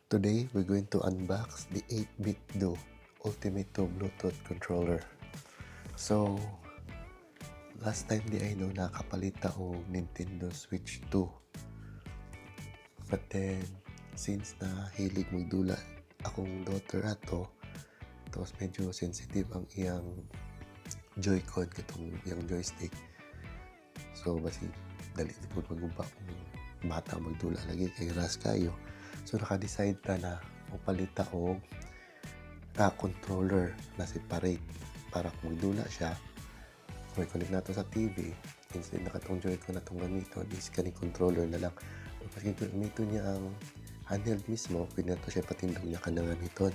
Today, we're going to unbox the 8-bit Do Ultimate 2 Bluetooth controller. So, last time di ay nakapalit ako Nintendo Switch 2. But then, since na hilig magdula akong daughter ato, tapos medyo sensitive ang iyang Joy-Con, katong iyang joystick. So, basi, dali po mag-uba kung bata magdula lagi kay ras kayo. So, naka-decide ta na mapalit ako controller na separate para kung magdula siya, kung i-connect nato sa TV, instead na katong Joy-Con na itong gamito, this kaning controller na lang. O kasi gamiton niya ang handheld mismo, pwede na to siya patindog niya ka na gamiton.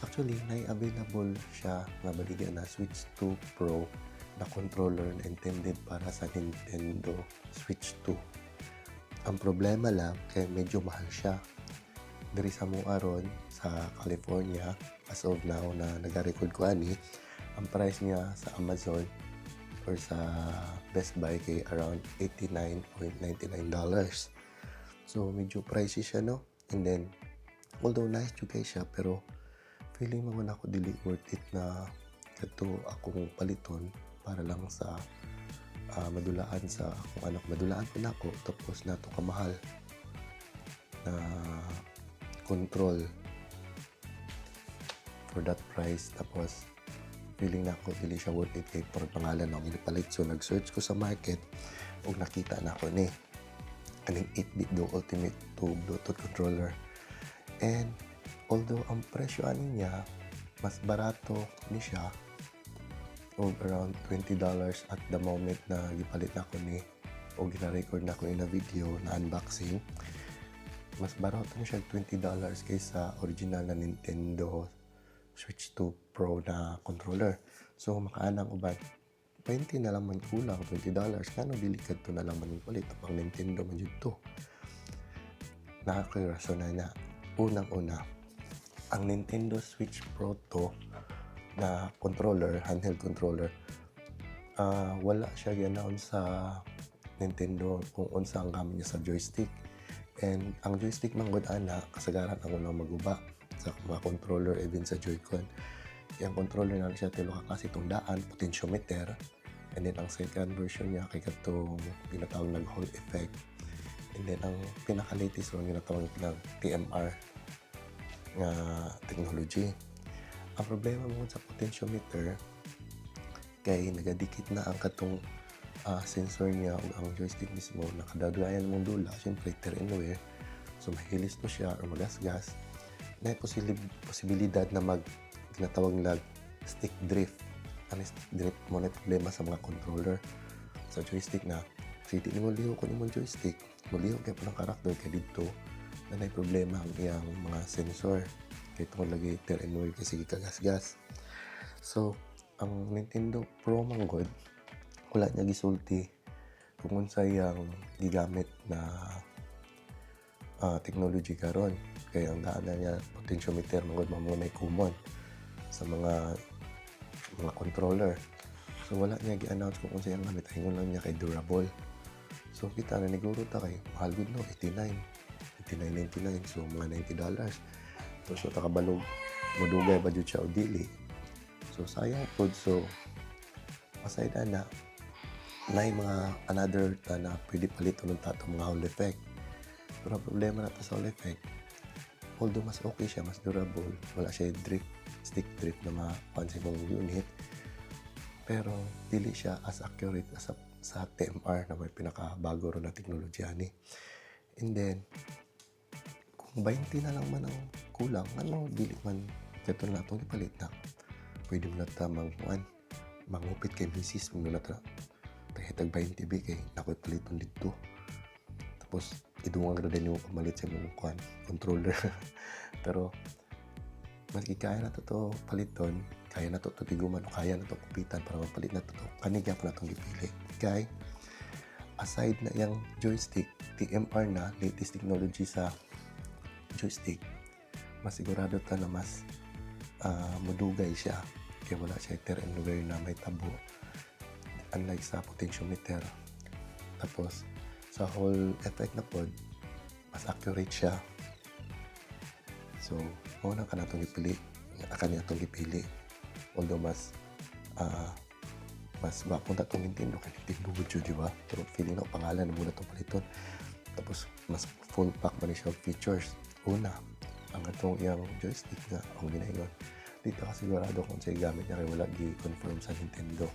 Actually, na-available siya nga baligyan na Switch 2 Pro na controller na intended para sa Nintendo Switch 2. Ang problema lang, kaya medyo mahal siya. Dari sa mga aron sa California, as of now na nag-record ko ani, ang price niya sa Amazon or sa Best Buy kay around $89.99. So, medyo pricey siya, no? And then, although nice juga siya, pero feeling mo na ako dili worth it na kato akong paliton para lang sa madulaan sa kung anak madulaan ko na ako, tapos nato kamahal na control for that price. Tapos feeling na ako dili siya worth it kay for pangalan ako ginipalit. So nag-search ko sa market ug nakita na ako ni aning 8-bit Do Ultimate 2 Bluetooth controller. And although ang presyo ani niya mas barato ni siya og around $20 at the moment na gipalit na ko ni o gina-record na ko in a video na unboxing, mas barato na siya $20 kaysa original na Nintendo Switch 2 Pro na controller. So makaanang uban 20 na lang man kulang, $20 kano dili kadto na lang man palit pang Nintendo man jud to. Nakakirason na unang-una ang Nintendo Switch Pro to na controller, handheld controller, wala siya gi-announce sa Nintendo kung unsa ang gamit niya sa joystick. And ang joystick man gud ana kasagaran ang unang maguba sa mga controller even sa Joy-Con. Yung controller na siya tilo ka kasi tundaan, potentiometer, and then ang second version niya kay katong ginatawag nag Hall effect. And then ang pinaka-latest one ginatawag ng TMR nga technology. Ang problema mo sa potentiometer kay nagadikit na ang katong sensor niya o ang joystick mismo, nakadagayan mong dula, syempre tear and wear, so mahilis to siya or magasgas. Na posibilidad na ginatawag na stick drift. Ang stick drift mo na problema sa mga controller sa joystick na kasi di mo liho kung imong joystick muliho kay pa ng karakter kay dito na may problema ang iyang mga sensor kay itong lagi tear and wear kasi kagasgas. So ang Nintendo Pro manggod wala niya gisulti kung unsa yang gigamit na technology karon. Kaya ang daan na niya potentiometer manggod mamo na common sa mga controller. So wala niya gi-announce kung unsa yang gamit, ingon lang niya kay durable. So kita na niguro ta kay mahal gud no, $89.99. So mga $90. So ta kabalog modugay ba jud siya o dili. So sayang pod. So aside na mga another na pwede paliton ng tato mga Hall effect. Pero ang problema na sa Hall effect, although mas okay siya, mas durable, wala siya stick drift na mapansin mong unit, pero dili siya as accurate as sa TMR na may pinakabago ron na teknolohiya ni. And then kung 20 na lang man ang kulang, ano dili man kato na itong ipalit na pwede mo na ta mangupit kay misis mo na ta hitag 20 bi kay nakoy paliton dito, tapos idungang ra din yung pamalit sa mong controller. Pero mas kaya na to paliton, kaya na to tiguman, kaya na to kupitan para mapalit na to kanigya pa na itong gipili kay aside na yung joystick TMR na latest technology sa joystick, mas sigurado ta na mas madugay siya kaya wala siya tear and wear na may tabo unlike sa potentiometer. Tapos sa Hall effect na pod mas accurate siya So mao na kanatong gipili, kanatong gipili. Although mas gwapong ta tong Nintendo kay Nintendo jud, di ba? Pero feeling ko pangalan na muna tong paliton. Tapos mas full pack man siya of features. Una, ang atong iyang joystick nga ang ginaingon. Dito ka sigurado kung sa'yo gamit niya kay wala gi-confirm sa Nintendo.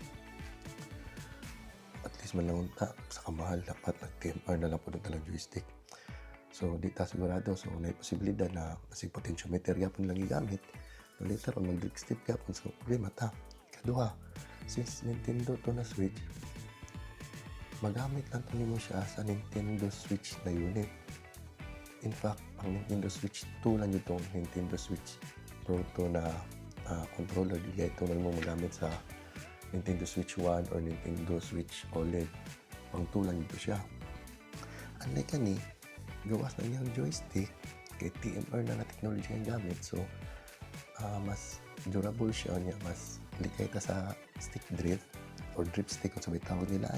At least man lang unta sa kamahal dapat nag-TMR na lang po talang joystick. So dito sigurado, so may posibilidad na masig potentiometer yapon lang gigamit. No later on mag-drip step yapon, so problema ta. Kaduha, since Nintendo to na Switch, magamit lang to nimo siya sa Nintendo Switch na unit. In fact, ang Nintendo Switch 2 lang itong Nintendo Switch Pro 2 na controller. Di ito na mo magamit sa Nintendo Switch 1 or Nintendo Switch OLED. Pang 2 lang ito siya. Unlike kani, gawas na niyang joystick, kay TMR na technology ang gamit. So, mas durable siya niya, mas likay ka sa stick drift or drip stick kung sabay tawag nila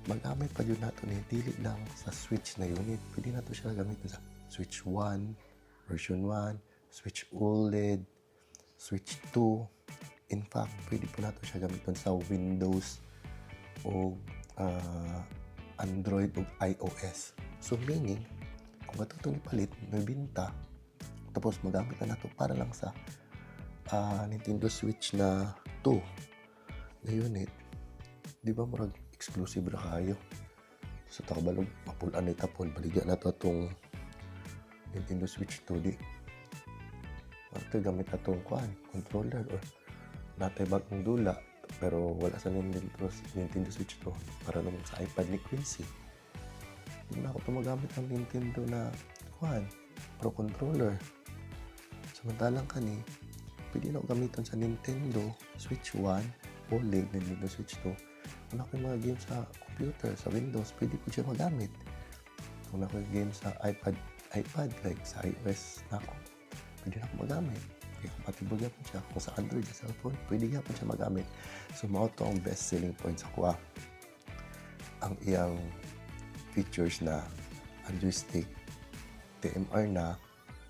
magamit pa yun nato ni dili lang sa Switch na unit. Pwede nato siya gamitin sa Switch 1, version 1, Switch OLED, Switch 2. In fact, pwede po nato siya gamitin sa Windows o Android o iOS. So meaning, kung ito itong ipalit, may binta, tapos magamit na nato para lang sa Nintendo Switch na 2 na unit, di ba murag exclusive ra kayo. So takabalog mapulan ni tapon baligya na to atong Nintendo Switch 2 di. Ito gamit atong controller or natay bagong dula pero wala sa Nintendo Switch 2 para naman sa iPad ni Quincy. Hindi na ako magamit ng Nintendo na Pro Controller. Samantalang kani, pwede na gamiton sa Nintendo Switch 1 OLED, Nintendo Switch 2. Kung ako yung mga games sa computer, sa Windows, pwede ko siya magamit. Kung ako yung games sa iPad, like sa iOS na ako, pwede na ako magamit. Kaya compatible nga po siya. Kung sa Android, sa cellphone, pwede nga po siya magamit. So, mao to ang best selling point sa kuha. Ang iyang features na ang joystick, TMR na,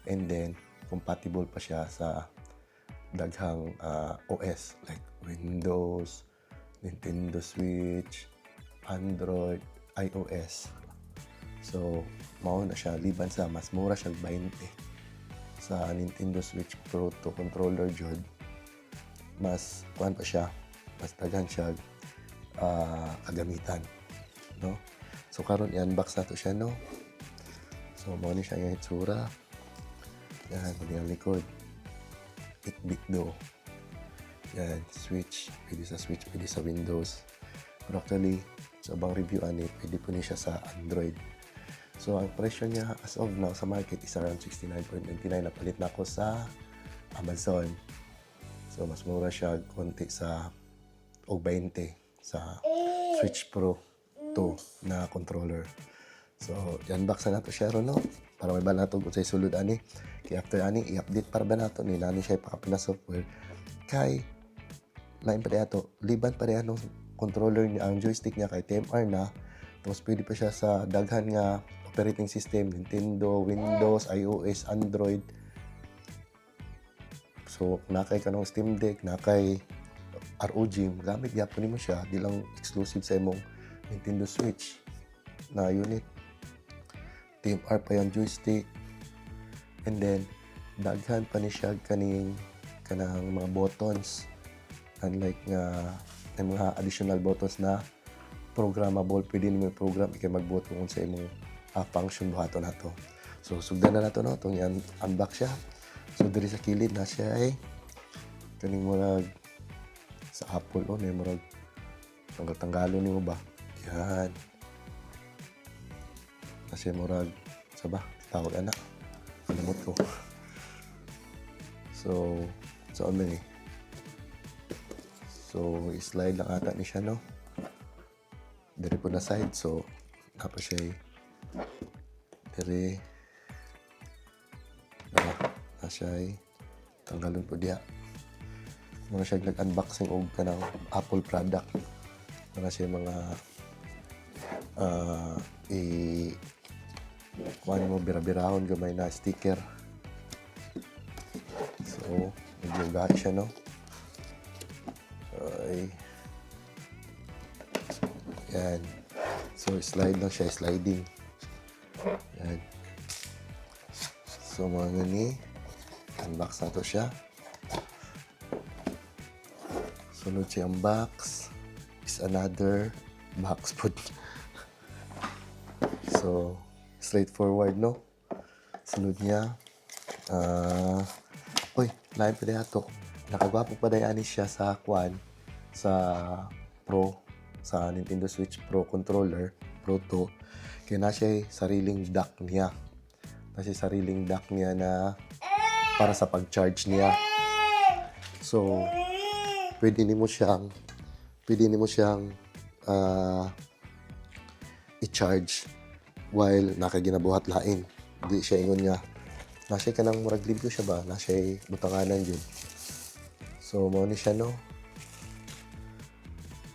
and then, compatible pa siya sa daghang OS, like Windows, Nintendo Switch, Android, iOS. So, mao na siya liban sa mas mura siya 20 sa Nintendo Switch Pro 2 controller jud. Mas pa siya, mas daghan siya kagamitan, no? So karon i-unbox nato siya, no? So mao ni siya yung itsura. Yan, yung likod. 8-bit do. Yan, Switch. Pwede sa Switch, pwede sa Windows. Pero actually, sa bang review ani, pwede po niya sa Android. So, ang presyo niya as of now sa market is around 69.99. Napalit na ako sa Amazon. So, mas mura siya konti sa 20 sa Switch Pro 2 na controller. So, i-unbox na nato siya ron, no? Para may ba nato kung sa'y sulod ani. Kaya after ani, i-update para ba nato ni nani siya ipakapin na software. Kay lain pa rin ato, liban pa rin anong controller niya, ang joystick niya kay TMR na, tapos pwede pa siya sa daghan nga operating system, Nintendo, Windows, iOS, Android. So, nakay ka ng Steam Deck, nakay ROG, gamit yapon mo siya, di lang exclusive sa imong Nintendo Switch na unit. TMR pa yung joystick, and then daghan pa ni siya kanang mga buttons, unlike nga may mga additional buttons na programmable, pwede nimo program ikay magbuto kung sa imong function buhaton nato. So sugdan na nato, no, tong unbox siya. So diri sa kilid na siya ay kaning murag sa Apple o na murag tanggal-tanggalo nimo ba, yan kasi murag sa ba tawag ana kalimot ko. So ano ni, so slide lang ata ni siya, no, diri po na side. So napa siya diri na siya tanggalon po diya. Mga siya nag-unboxing og kanang Apple product. Mga siya mga kung ano mo bira-birahon gamay na sticker. So, medyo gahat siya, no? Ay. Yan. So, slide lang siya, sliding. Yan. So, mga ni, unbox na to siya. Sunod siyang box. Is another box food. So, straightforward, no? Sunod niya. Uy, lain pa daya to. Nakagwapo pa daya ni siya sa Kwan, sa Pro, sa Nintendo Switch Pro controller, Pro 2. Kaya na siya sariling dock niya. Na siya sariling dock niya na para sa pag-charge niya. So, pwede nimo siyang i-charge while nakaginabuhat lain. Di siya ingon nga nasay ka nang murag libyo siya ba? Nasay butanganan yun. So, mo ni siya, no?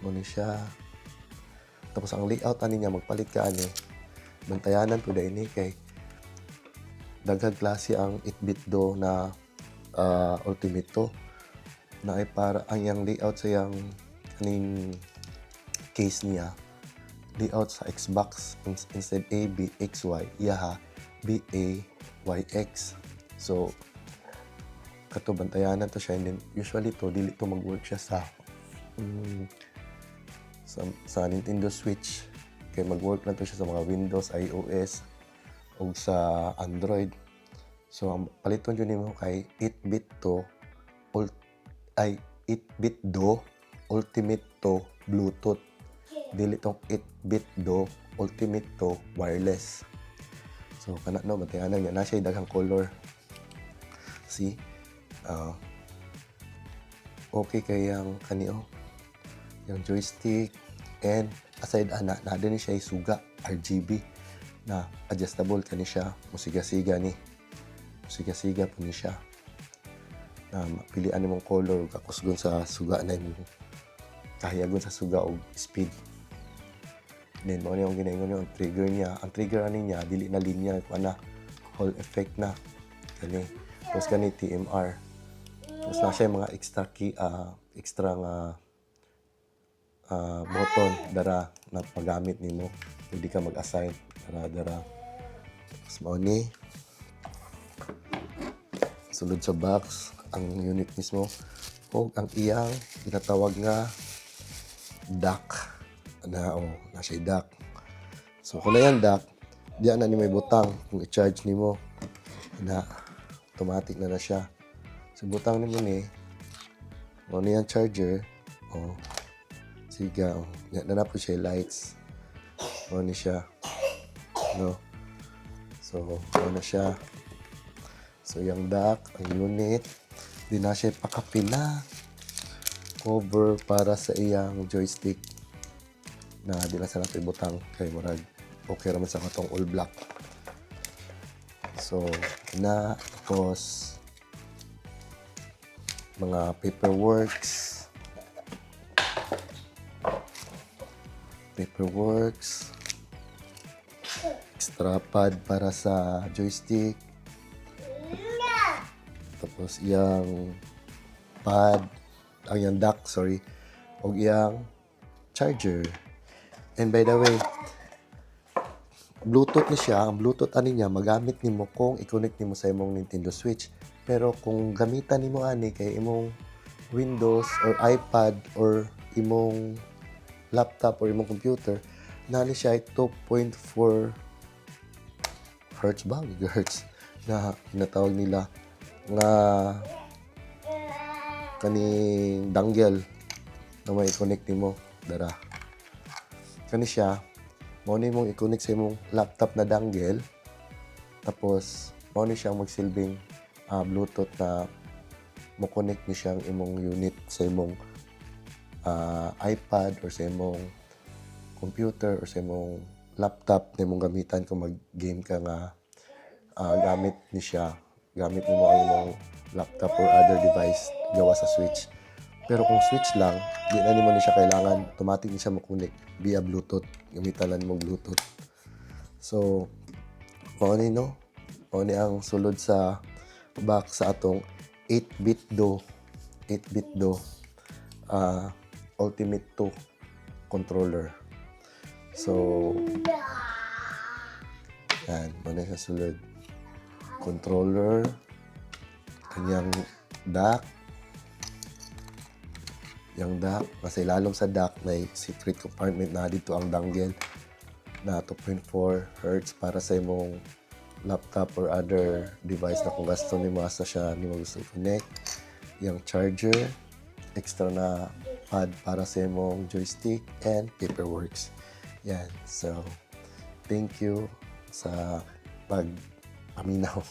Mo ni siya. Tapos, ang layout ani niya, magpalit ka ani. Bantayanan po dahil ni kay daghang klase ang 8-bit do na Ultimate to. Na ay para, ang yung layout sa yung kaning case niya. Layout sa Xbox instead A, B, X, Y. Iyaha, B, A, YX. So, kato bantayanan to siya. And then, usually to, dili to mag-work siya sa Nintendo Switch. Kaya mag-work na to siya sa mga Windows, iOS, o sa Android. So, ang paliton yun mo kay 8-bit to, 8-bit do, Ultimate to, Bluetooth. Dili tong 8-bit do, Ultimate to, wireless. So, kana no, bantayanan niya. Nasa daghang color. See? Okay kay yung kanio. Yung joystick. And aside na din siya suga, RGB. Na adjustable kani siya. Musiga-siga ni. Musiga-siga po ni siya. Na mapilian ni mong color. Kakusgon sa suga na yung kahiyagon sa suga o speed. Then, mo yung ginaingon yung trigger niya. Ang trigger ani niya, dili na linya, na Hall effect na. Kani. Tapos kani TMR. Tapos na siya mga extra nga button dara na paggamit nimo. Pwede ka mag-assign dara. Tapos mo ni sulod sa box ang unit mismo o ang iyang tinatawag nga dock. Na siya dock. So kung na yan dock, diyan na ni may butang kung i-charge nimo na automatic na siya. So butang nimo ni mo ni ang charger siga na po siya lights mo ni siya no. So mo na siya. So yung dock, ang unit, di na siya pakapila cover para sa iyang joystick na di na sa natin butang kay murag okay raman sa katong all black. So na tapos mga paperworks extra pad para sa joystick, tapos iyang pad ang iyang dock o iyang charger. And by the way, Bluetooth ni siya. Ang Bluetooth ani niya magamit nimo kung i-connect nimo sa imong Nintendo Switch. Pero kung gamitan nimo ani kay imong Windows or iPad or imong laptop or imong computer, nani siya ay 2.4 hertz ba? Gigahertz na tinatawag nila nga kaning dongle na may i-connect nimo dara. Kani siya, mao ni mong i-connect sa imong laptop na dongle. Tapos, mao ni siyang magsilbing Bluetooth na mo connect ni siyang imong unit sa imong iPad or sa imong computer or sa imong laptop na imong gamitan kung mag-game ka nga gamit ni siya. Gamit mo ang imong laptop or other device gawa sa Switch. Pero kung Switch lang, di na nimo ni siya kailangan, automatic ni siya makunik via Bluetooth. Gamitan lang mo Bluetooth. So, Mao ni no, mao ni ang sulod sa box sa atong 8-bit do, 8-bit do Ultimate 2 controller. So, yan, mao na siya sulod. Controller, kanyang dock, yung dock, kasi lalong sa dock may secret compartment na dito ang dongle na 2.4 Hz para sa imong laptop or other device na kung gusto ni asa siya ni mo gusto connect. Yung charger, extra na pad para sa imong joystick and paperworks. Yan. So, thank you sa pag-paminaw